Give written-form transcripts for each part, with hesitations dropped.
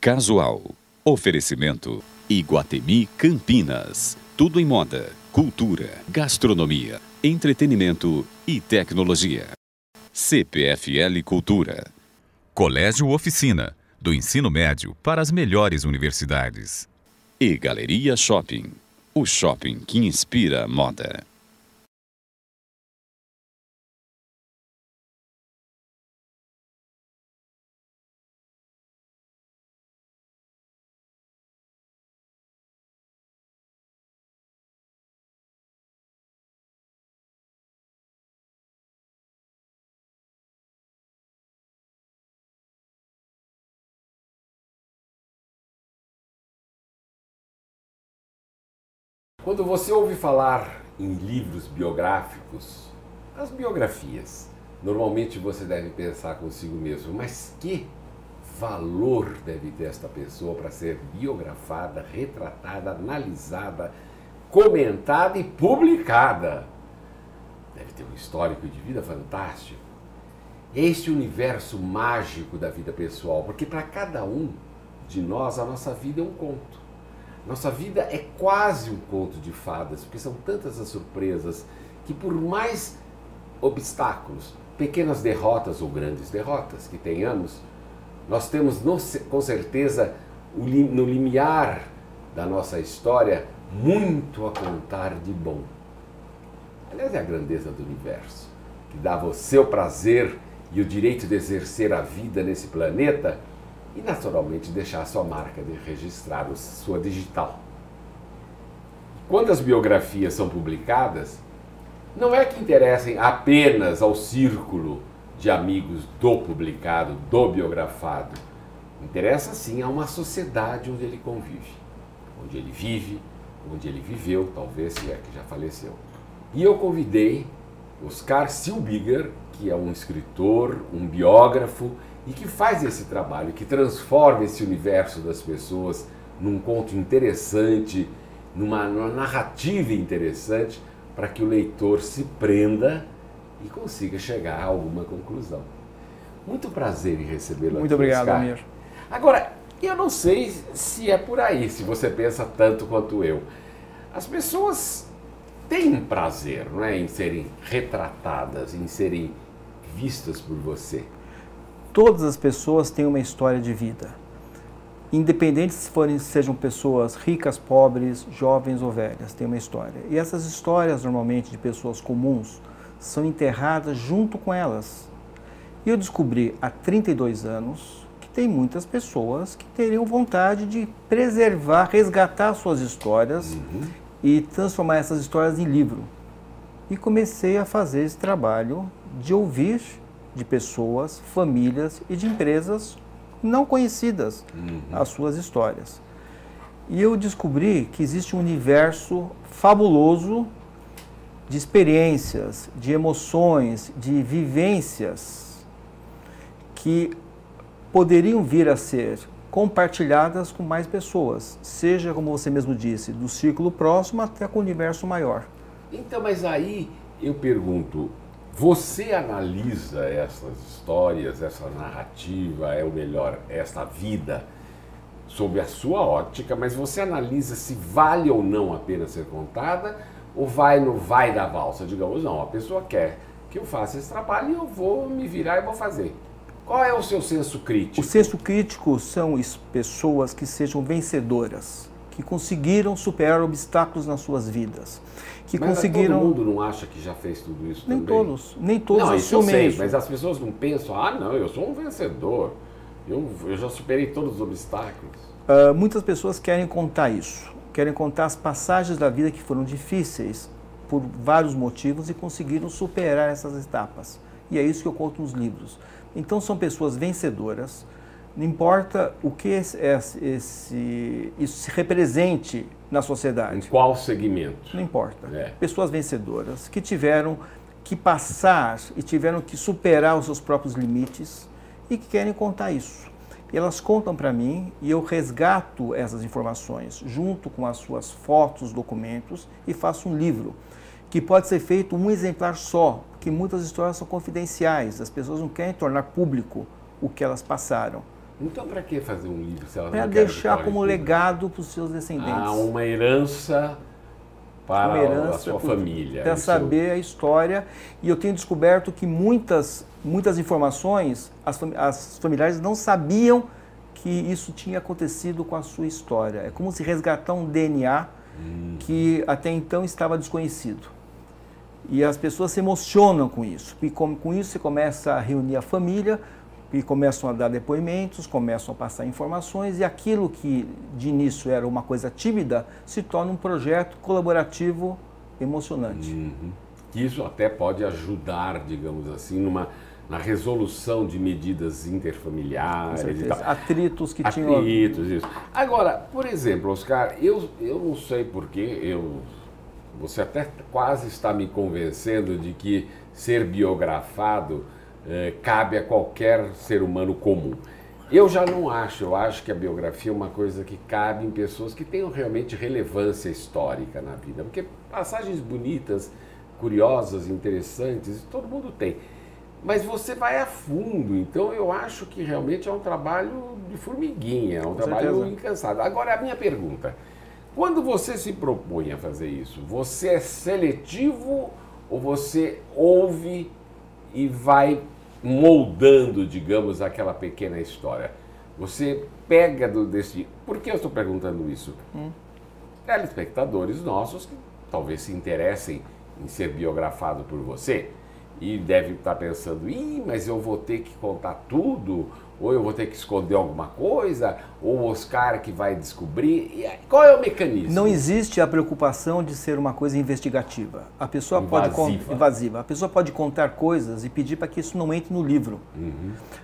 Casual. Oferecimento Iguatemi Campinas. Tudo em moda, cultura, gastronomia, entretenimento e tecnologia. CPFL Cultura. Colégio Oficina. Do ensino médio para as melhores universidades. E Galeria Shopping. O shopping que inspira a moda. Quando você ouve falar em livros biográficos, as biografias, normalmente você deve pensar consigo mesmo, mas que valor deve ter esta pessoa para ser biografada, retratada, analisada, comentada e publicada? Deve ter um histórico de vida fantástico. É este universo mágico da vida pessoal, porque para cada um de nós, a nossa vida é um conto. Nossa vida é quase um conto de fadas, porque são tantas as surpresas que, por mais obstáculos, pequenas derrotas ou grandes derrotas que tenhamos, nós temos com certeza no limiar da nossa história muito a contar de bom. Aliás, é a grandeza do universo, que dá a você o prazer e o direito de exercer a vida nesse planeta e naturalmente deixar a sua marca de registrar sua digital. Quando as biografias são publicadas, não é que interessem apenas ao círculo de amigos do publicado, do biografado. Interessa sim a uma sociedade onde ele convive, onde ele vive, onde ele viveu, talvez se é que já faleceu. E eu convidei Oscar Silbiger, que é um escritor, um biógrafo, e que faz esse trabalho, que transforma esse universo das pessoas num conto interessante, numa narrativa interessante, para que o leitor se prenda e consiga chegar a alguma conclusão. Muito prazer em recebê-lo aqui. Muito obrigado, Oscar. Amir. Agora, eu não sei se é por aí, se você pensa tanto quanto eu. As pessoas têm um prazer, não é, em serem retratadas, em serem vistas por você. Todas as pessoas têm uma história de vida. Independente se sejam pessoas ricas, pobres, jovens ou velhas, têm uma história. E essas histórias, normalmente, de pessoas comuns, são enterradas junto com elas. E eu descobri há 32 anos que tem muitas pessoas que teriam vontade de preservar, resgatar suas histórias e transformar essas histórias em livro. E comecei a fazer esse trabalho de ouvir de pessoas, famílias e de empresas não conhecidas as suas histórias. E eu descobri que existe um universo fabuloso de experiências, de emoções, de vivências que poderiam vir a ser compartilhadas com mais pessoas, seja, como você mesmo disse, do círculo próximo até com o universo maior. Então, mas aí eu pergunto, você analisa essas histórias, essa narrativa, é o melhor, essa vida, sob a sua ótica, mas você analisa se vale ou não a pena ser contada, ou vai no vai da valsa? Digamos, não, a pessoa quer que eu faça esse trabalho e eu vou me virar e vou fazer. Qual é o seu senso crítico? O senso crítico são pessoas que sejam vencedoras, que conseguiram superar obstáculos nas suas vidas. Mas todo mundo não acha que já fez tudo isso nem também? Nem todos não, isso eu assumem sei, isso. mas as pessoas não pensam, ah não, eu sou um vencedor, eu já superei todos os obstáculos. Muitas pessoas querem contar isso, querem contar as passagens da vida que foram difíceis por vários motivos e conseguiram superar essas etapas. E é isso que eu conto nos livros. Então são pessoas vencedoras, não importa o que isso se represente na sociedade. Em qual segmento? Não importa. Pessoas vencedoras que tiveram que passar e tiveram que superar os seus próprios limites e que querem contar isso. E elas contam para mim e eu resgato essas informações junto com as suas fotos, documentos e faço um livro que pode ser feito um exemplar só, porque muitas histórias são confidenciais, as pessoas não querem tornar público o que elas passaram. Então, para que fazer um livro se ela Para não quer deixar como legado para os seus descendentes. Ah, uma herança para a sua família. Para saber a história. E eu tenho descoberto que muitas informações, as familiares não sabiam que isso tinha acontecido com a sua história. É como se resgatar um DNA que até então estava desconhecido. E as pessoas se emocionam com isso. E com isso você começa a reunir a família, e começam a dar depoimentos, começam a passar informações, e aquilo que de início era uma coisa tímida se torna um projeto colaborativo emocionante. Isso até pode ajudar, digamos assim, na resolução de medidas interfamiliares e tal. Atritos que tinham... Atritos, isso. Agora, por exemplo, Oscar, eu não sei porquê, você até quase está me convencendo de que ser biografado cabe a qualquer ser humano comum. Eu já não acho, eu acho que a biografia é uma coisa que cabe em pessoas que tenham realmente relevância histórica na vida, porque passagens bonitas, curiosas, interessantes, todo mundo tem. Mas você vai a fundo, então eu acho que realmente é um trabalho de formiguinha, é um trabalho incansável. Agora, a minha pergunta, quando você se propõe a fazer isso, você é seletivo ou você ouve e vai moldando, digamos, aquela pequena história? Você pega desse... Por que eu estou perguntando isso? Telespectadores nossos que talvez se interessem em ser biografado por você e devem estar pensando, mas eu vou ter que contar tudo, ou eu vou ter que esconder alguma coisa, ou o Oscar que vai descobrir. E qual é o mecanismo? Não existe a preocupação de ser uma coisa investigativa. A pessoa invasiva. A pessoa pode contar coisas e pedir para que isso não entre no livro.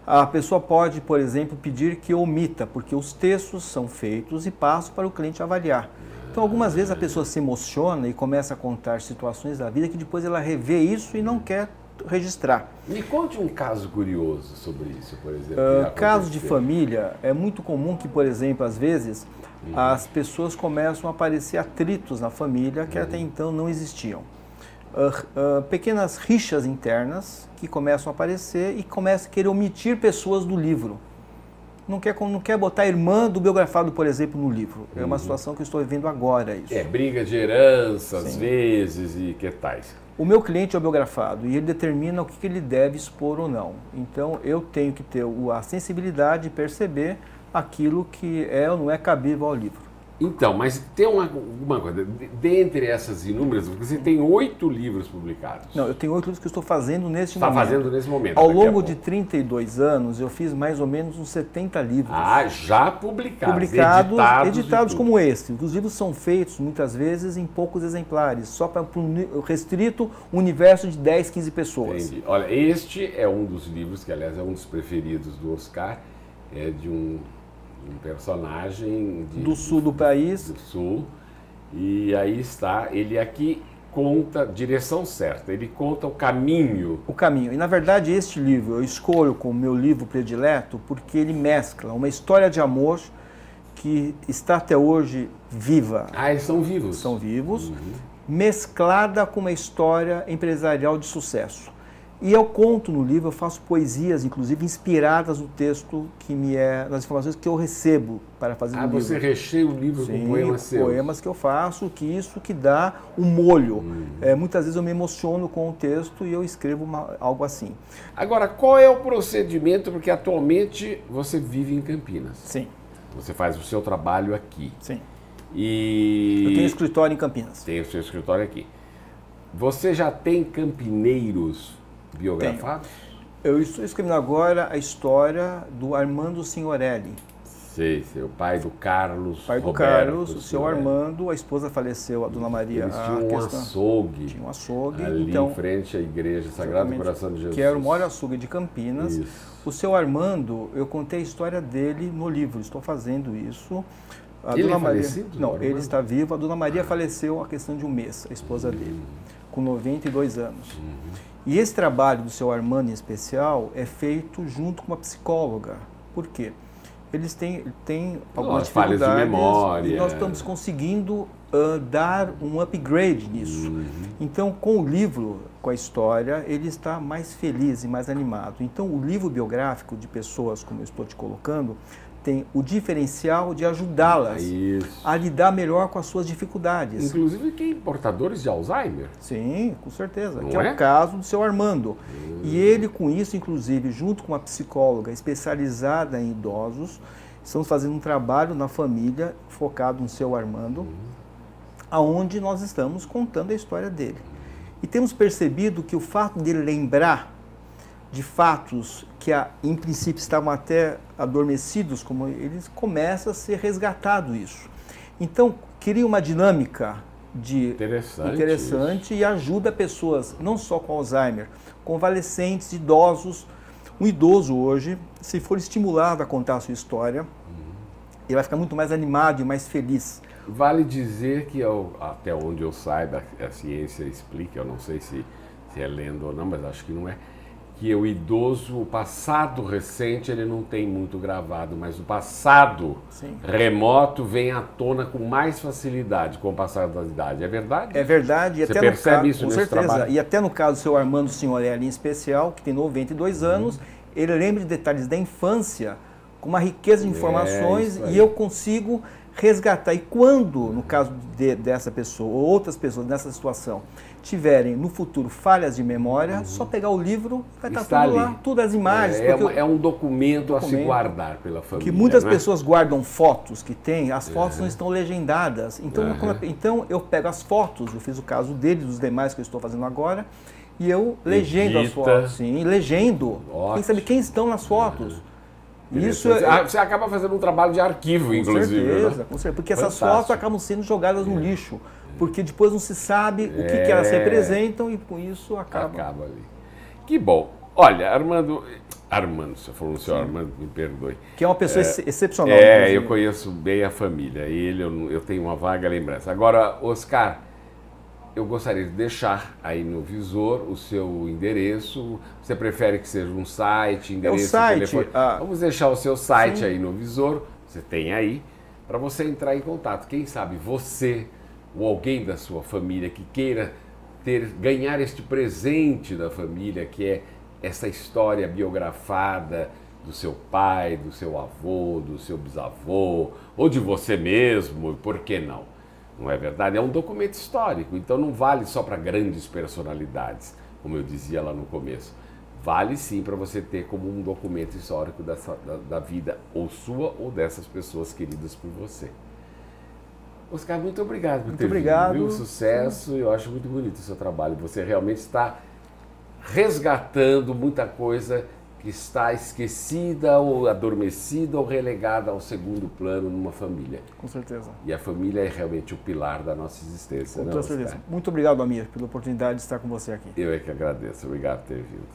A pessoa pode, por exemplo, pedir que omita, porque os textos são feitos e passam para o cliente avaliar. Então, algumas vezes a pessoa se emociona e começa a contar situações da vida que depois ela revê isso e não quer registrar. Me conte um caso curioso sobre isso, por exemplo. Casos de família, é muito comum que, por exemplo, às vezes, as pessoas começam a aparecer atritos na família que até então não existiam. Pequenas rixas internas que começam a aparecer e começam a querer omitir pessoas do livro. Não quer botar a irmã do biografado, por exemplo, no livro. É uma situação que eu estou vivendo agora. Isso. Briga de herança, às vezes, e que tais. O meu cliente é o biografado e ele determina o que ele deve expor ou não. Então, eu tenho que ter a sensibilidade de perceber aquilo que é ou não é cabível ao livro. Então, mas tem uma coisa, dentre essas inúmeras, você tem 8 livros publicados. Não, eu tenho 8 livros que eu estou fazendo nesse momento. Está fazendo nesse momento. Ao longo de 32 anos, eu fiz mais ou menos uns 70 livros. Já publicados. Editados como esse. Os livros são feitos, muitas vezes, em poucos exemplares, só para um restrito universo de 10, 15 pessoas. Entendi. Olha, este é um dos livros, que aliás é um dos preferidos do Oscar, é de um personagem do sul do país. Do sul. E aí está, ele aqui conta direção certa, ele conta o caminho. O caminho. E na verdade este livro eu escolho como meu livro predileto porque ele mescla uma história de amor que está até hoje viva. Eles são vivos? São vivos, mesclada com uma história empresarial de sucesso. E eu conto no livro, eu faço poesias, inclusive, inspiradas no texto nas informações que eu recebo para fazer no livro. Você recheia o livro com poemas seus? Poemas que eu faço, isso que dá um molho. Muitas vezes eu me emociono com o texto e eu escrevo algo assim. Agora, qual é o procedimento? Porque atualmente você vive em Campinas. Sim. Você faz o seu trabalho aqui. Sim. E... Eu tenho escritório em Campinas. Tem o seu escritório aqui. Você já tem campineiros biografados? Eu estou escrevendo agora a história do Armando Signorelli. Sei, o pai do Carlos. Pai do Carlos, o seu Armando, a esposa faleceu, a Dona Maria. Eles tinham um açougue. Tinha um açougue. Ali então, em frente à igreja Sagrado Coração de Jesus. Que era o maior açougue de Campinas. Isso. O seu Armando, eu contei a história dele no livro, estou fazendo isso. Ele é falecido? Não, ele está vivo. A Dona Maria faleceu há questão de um mês, a esposa dele, com 92 anos. E esse trabalho do seu Armando em especial é feito junto com uma psicóloga. Por quê? eles têm algumas falhas de memória. E nós estamos conseguindo dar um upgrade nisso. Então, com o livro, com a história, ele está mais feliz e mais animado. Então, o livro biográfico de pessoas, como eu estou te colocando, tem o diferencial de ajudá-las a lidar melhor com as suas dificuldades. Inclusive quem portadores de Alzheimer. Sim, com certeza. Não que é o caso do seu Armando. E ele, com isso, inclusive, junto com uma psicóloga especializada em idosos, estamos fazendo um trabalho na família focado no seu Armando, aonde nós estamos contando a história dele. E temos percebido que o fato dele lembrar de fatos que em princípio estavam até adormecidos, como eles, começa a ser resgatado isso. Então, cria uma dinâmica interessante e ajuda pessoas, não só com Alzheimer, convalescentes, idosos. Um idoso hoje, se for estimulado a contar a sua história, ele vai ficar muito mais animado e mais feliz. Vale dizer que, até onde eu saiba, a ciência explica, eu não sei se é lenda ou não, mas acho que não é, que o idoso, o passado recente, ele não tem muito gravado, mas o passado remoto vem à tona com mais facilidade com o passar da idade. É verdade? É verdade. Você percebe isso nesse trabalho? E até no caso do seu Armando Signorelli em especial, que tem 92 anos, ele lembra de detalhes da infância com uma riqueza de informações e eu consigo resgatar. E quando, no caso dessa pessoa ou outras pessoas nessa situação, tiverem no futuro falhas de memória, só pegar o livro vai estar tudo lá, todas as imagens. É um documento a se guardar pela família. Que muitas pessoas guardam fotos que tem, as fotos não estão legendadas. Então, então eu pego as fotos, eu fiz o caso dele, dos demais que eu estou fazendo agora, e eu legendo as fotos. Sim, legendo. Quem sabe quem estão nas fotos. Isso você acaba fazendo um trabalho de arquivo, inclusive. Com certeza, porque essas fotos acabam sendo jogadas no lixo, porque depois não se sabe o que elas representam e com isso acaba ali. Que bom. Olha, Armando, você falou no seu Armando, me perdoe. Que é uma pessoa excepcional. Eu conheço bem a família, eu tenho uma vaga lembrança. Agora, Oscar, eu gostaria de deixar aí no visor o seu endereço. Você prefere que seja um site, endereço, telefone? Vamos deixar o seu site aí no visor, você tem aí, para você entrar em contato. Quem sabe você ou alguém da sua família que queira ganhar este presente da família, que é essa história biografada do seu pai, do seu avô, do seu bisavô, ou de você mesmo, por que não? Não é verdade? É um documento histórico, então não vale só para grandes personalidades, como eu dizia lá no começo. Vale sim para você ter como um documento histórico da vida, ou sua ou dessas pessoas queridas por você. Oscar, muito obrigado por ter vindo, viu? Sucesso, eu acho muito bonito o seu trabalho. Você realmente está resgatando muita coisa que está esquecida ou adormecida ou relegada ao segundo plano numa família. Com certeza. E a família é realmente o pilar da nossa existência. Com certeza. Muito obrigado, Amir, pela oportunidade de estar com você aqui. Eu é que agradeço. Obrigado por ter vindo.